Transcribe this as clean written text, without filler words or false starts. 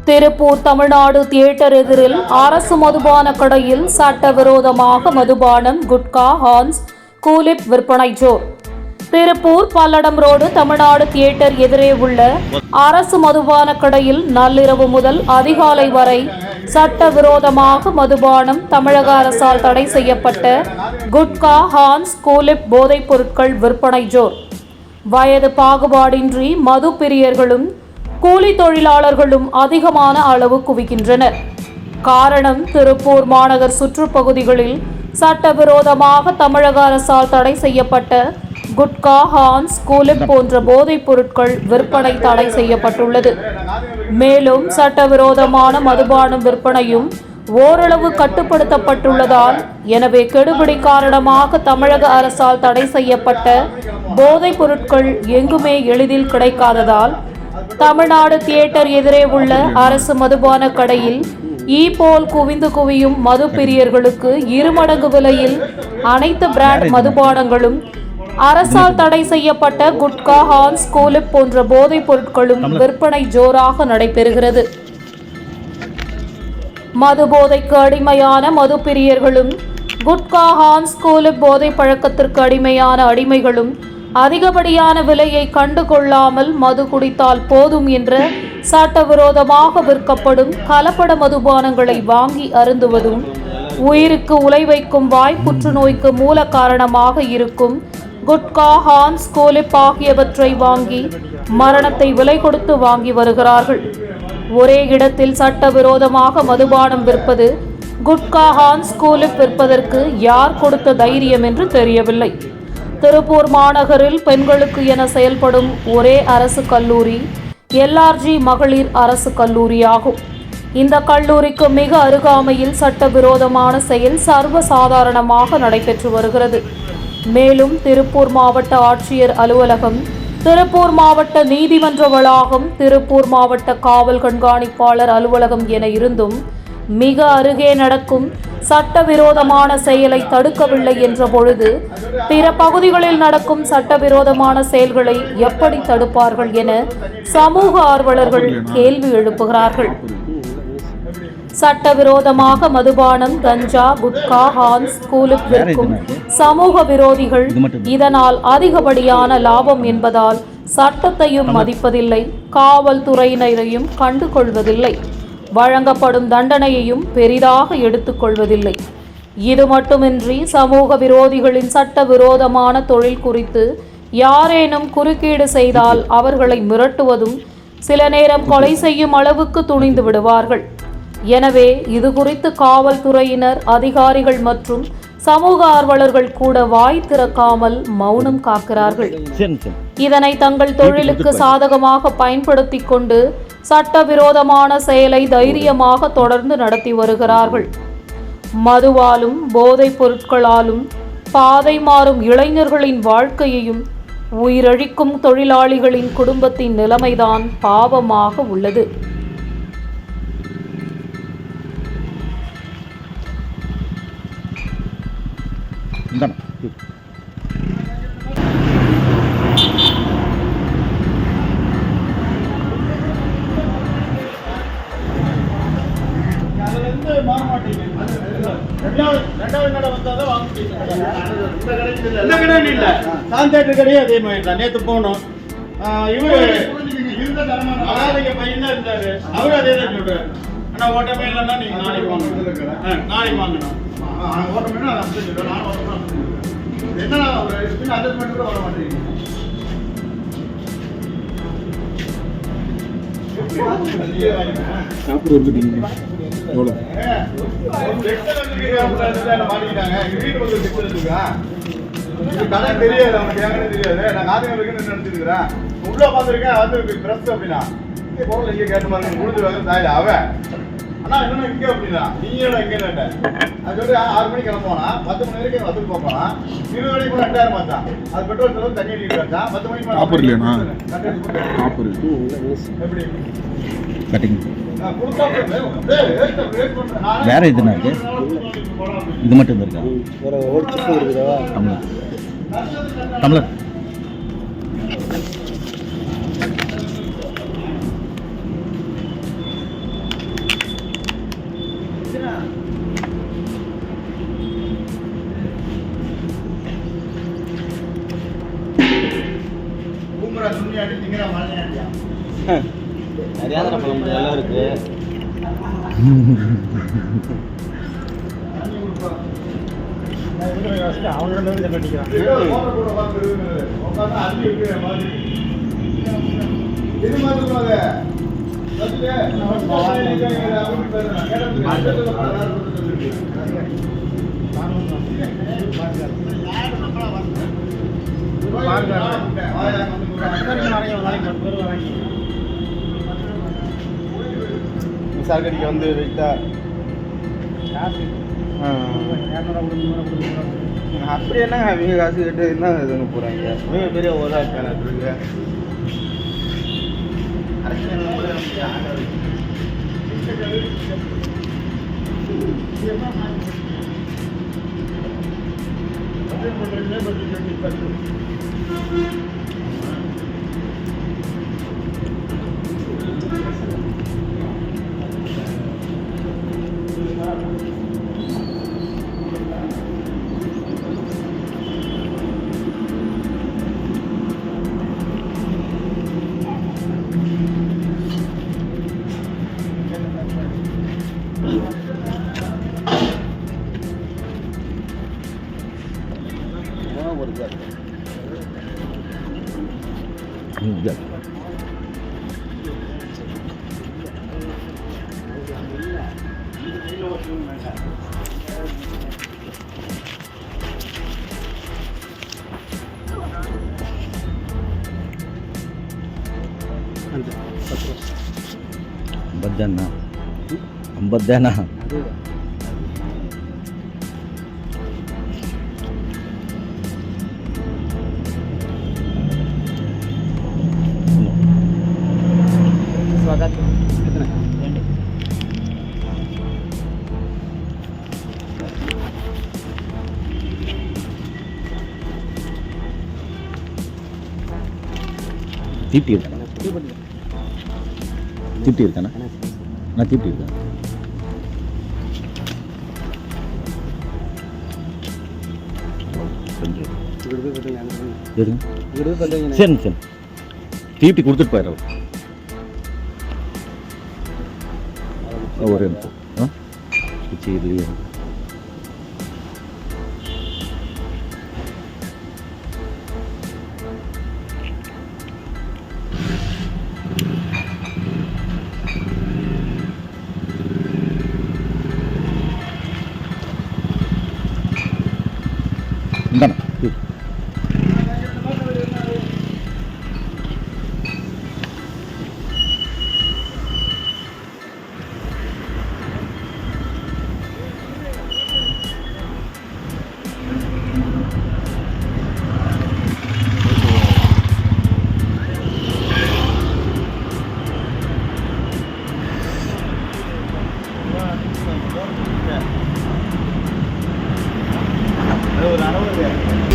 Tiruppur Tamil Nadu theatre எதிரில் அரசு மதுபான கடையில் சட்டவிரோதமாக மதுபானம், குட்கா, ஹான்ஸ், கூலிப் விற்பனை ஜோர். திருப்பூர் பல்லடம் ரோடு தமிழ்நாடு தியேட்டர் எதிரே உள்ள அரசு மதுபான கடையில் நள்ளிரவு முதல் அதிகாலை வரை சட்டவிரோதமாக மதுபானம், தமிழக அரசால் தடை செய்யப்பட்ட குட்கா, ஹான்ஸ், கூலிப் போதைப் பொருட்கள் விற்பனை ஜோர். வயது பாகுபாடின்றி மது பிரியர்களும் கூலி தொழிலாளர்களும் அதிகமான அளவு குவிக்கின்றனர். காரணம், திருப்பூர் மாநகர் சுற்றுப்பகுதிகளில் சட்டவிரோதமாக தமிழக அரசால் தடை செய்யப்பட்ட குட்கா, ஹான்ஸ், கூலிப் போன்ற போதைப் பொருட்கள் விற்பனை தடை செய்யப்பட்டுள்ளது. மேலும் சட்டவிரோதமான மதுபானம் விற்பனையும் ஓரளவு கட்டுப்படுத்தப்பட்டுள்ளதால், எனவே கெடுபிடி காரணமாக தமிழக அரசால் தடை செய்யப்பட்ட போதைப் பொருட்கள் எங்குமே எளிதில் கிடைக்காததால் தமிழ்நாடு தியேட்டர் எதிரே உள்ள அரசு மதுபான கடையில் போல் குவிந்து குவியும் மது பிரியர்களுக்கு இருமடங்கு விலையில் அனைத்து பிராண்ட் மதுபானங்களும், அரசால் தடை செய்யப்பட்ட குட்கா, ஹான்ஸ், கூலிப் போன்ற போதைப் பொருட்களும் விற்பனை ஜோராக நடைபெறுகிறது. மது போதைக்கு அடிமையான மது பிரியர்களும், குட்கா, ஹான்ஸ், கூலிப் போதை பழக்கத்திற்கு அடிமையான அடிமைகளும் அதிகப்படியான விலையை கண்டு கொள்ளாமல் மது குடித்தால் போதும் என்ற சட்டவிரோதமாக விற்கப்படும் கலப்பட மதுபானங்களை வாங்கி அருந்துவதும், உயிருக்கு உலை வைக்கும் வாய் புற்றுநோய்க்கு மூல காரணமாக இருக்கும் குட்கா, ஹான்ஸ், கூலிப் ஆகியவற்றை வாங்கி மரணத்தை விலை கொடுத்து வாங்கி வருகிறார்கள். ஒரே இடத்தில் சட்டவிரோதமாக மதுபானம் விற்பது, குட்கா, ஹான்ஸ், கூலிப் விற்பதற்கு யார் கொடுத்த தைரியம் என்று தெரியவில்லை. திருப்பூர் மாநகரில் பெண்களுக்கு என செயல்படும் ஒரே அரசு கல்லூரி LRG மகளிர் அரசு கல்லூரியாகும். இந்த கல்லூரிக்கு மிக அருகாமையில் சட்டவிரோதமான செயல் சர்வசாதாரணமாக நடைபெற்று வருகிறது. மேலும் திருப்பூர் மாவட்ட ஆட்சியர் அலுவலகம், திருப்பூர் மாவட்ட நீதிமன்ற வளாகம், திருப்பூர் மாவட்ட காவல் கண்காணிப்பாளர் அலுவலகம் என இருந்தும் மிக அருகே நடக்கும் சட்டவிரோதமான செயலை தடுக்கவில்லை என்ற பொழுது, பிற பகுதிகளில் நடக்கும் சட்டவிரோதமான செயல்களை எப்படி தடுப்பார்கள் என சமூக ஆர்வலர்கள் கேள்வி எழுப்புகிறார்கள். சட்டவிரோதமாக மதுபானம், கஞ்சா, குட்கா, ஹான்ஸ், கூலிப் விற்கும் சமூக விரோதிகள் இதனால் அதிகப்படியான லாபம் என்பதால் சட்டத்தையும் மதிப்பதில்லை, காவல்துறையினரையும் கண்டுகொள்வதில்லை, வழங்கப்படும் தண்டனையையும் பெரிதாக எடுத்துக்கொள்வதில்லை. இது மட்டுமின்றி சமூக விரோதிகளின் சட்டவிரோதமான தொழில் குறித்து யாரேனும் குறுக்கீடு செய்தால் அவர்களை மிரட்டுவதும், சில நேரம் கொலை செய்யும் அளவுக்கு துணிந்து விடுவார்கள். எனவே இது குறித்து காவல்துறையினர், அதிகாரிகள் மற்றும் சமூக ஆர்வலர்கள் கூட வாய் திறக்காமல் மௌனம் காக்கிறார்கள். இதனை தங்கள் தொழிலுக்கு சாதகமாக பயன்படுத்தி கொண்டு சட்டவிரோதமான செயலை தைரியமாக தொடர்ந்து நடத்தி வருகிறார்கள். மதுவாலும் போதைப் பொருட்களாலும் பாதை மாறும் இளைஞர்களின் வாழ்க்கையையும் உயிரழிக்கும் தொழிலாளிகளின் குடும்பத்தின் நிலைமைதான் பாவமாக உள்ளது. நேற்று போனோம். இவரு பையன் தான் இருந்தாரு, அவரு அதே தான் சொல்றாரு. ஆனா ஓட்டமே இல்லைன்னா நீங்க நாளைக்கு வாங்கணும், நாளைக்கு வாங்கணும். என்ன அட்ஜஸ்ட்மெண்ட் கூட வர மாட்டேங்குது. கடை தெரியாது, அவனுக்கு ஏங்கன்னு தெரியாது. நான் காதல் நினைச்சிருக்கிறேன். உள்ள உட்காந்துருக்கேன், வந்து பிரஸ் அப்படின்னா பொருள் இங்கே கேட்டு பாருங்க, முடிஞ்சு வேலை தாயில அவன். அண்ணா இன்னும் இங்கே அப்படின்னா நீங்கள எங்கே கேட்டேன். அது சொல்லி 6 மணிக்கு கிளம்போனா 10 மணி வரைக்கும் வசூல் பார்ப்போனா 20 மணிக்கு கூட 2000 மாச்சான். அது பெட்ரோல் செலவு தண்ணி அடிக்கிட்டு வச்சான். 10 மணிக்கு எப்படி கட்டிங் வேற எதுனா இருக்கு? இது மட்டும் இருக்கா? டம்ளர் நிறையாந்திர பழம் எல்லாம் இருக்கு. சாக்கடிக்கு வந்து வெயிட்டா அப்படி என்னங்க அவங்க காசு கேட்டு என்ன இதுன்னு போகிறாங்க. இவங்க பெரிய ஓதா இருக்காங்க இருக்கு. ಅಂಬದ್ದೇನಾ தீப்தி இருக்கானா தீப்தி இருக்கானா நான் தீப்தி இருக்கேன் சரி சரி தீப்தி கொடுத்துட்டு போயிடுறோம் ஒரு நிமிஷம் இல்லையே இந்தாண்ணா ஒரு 60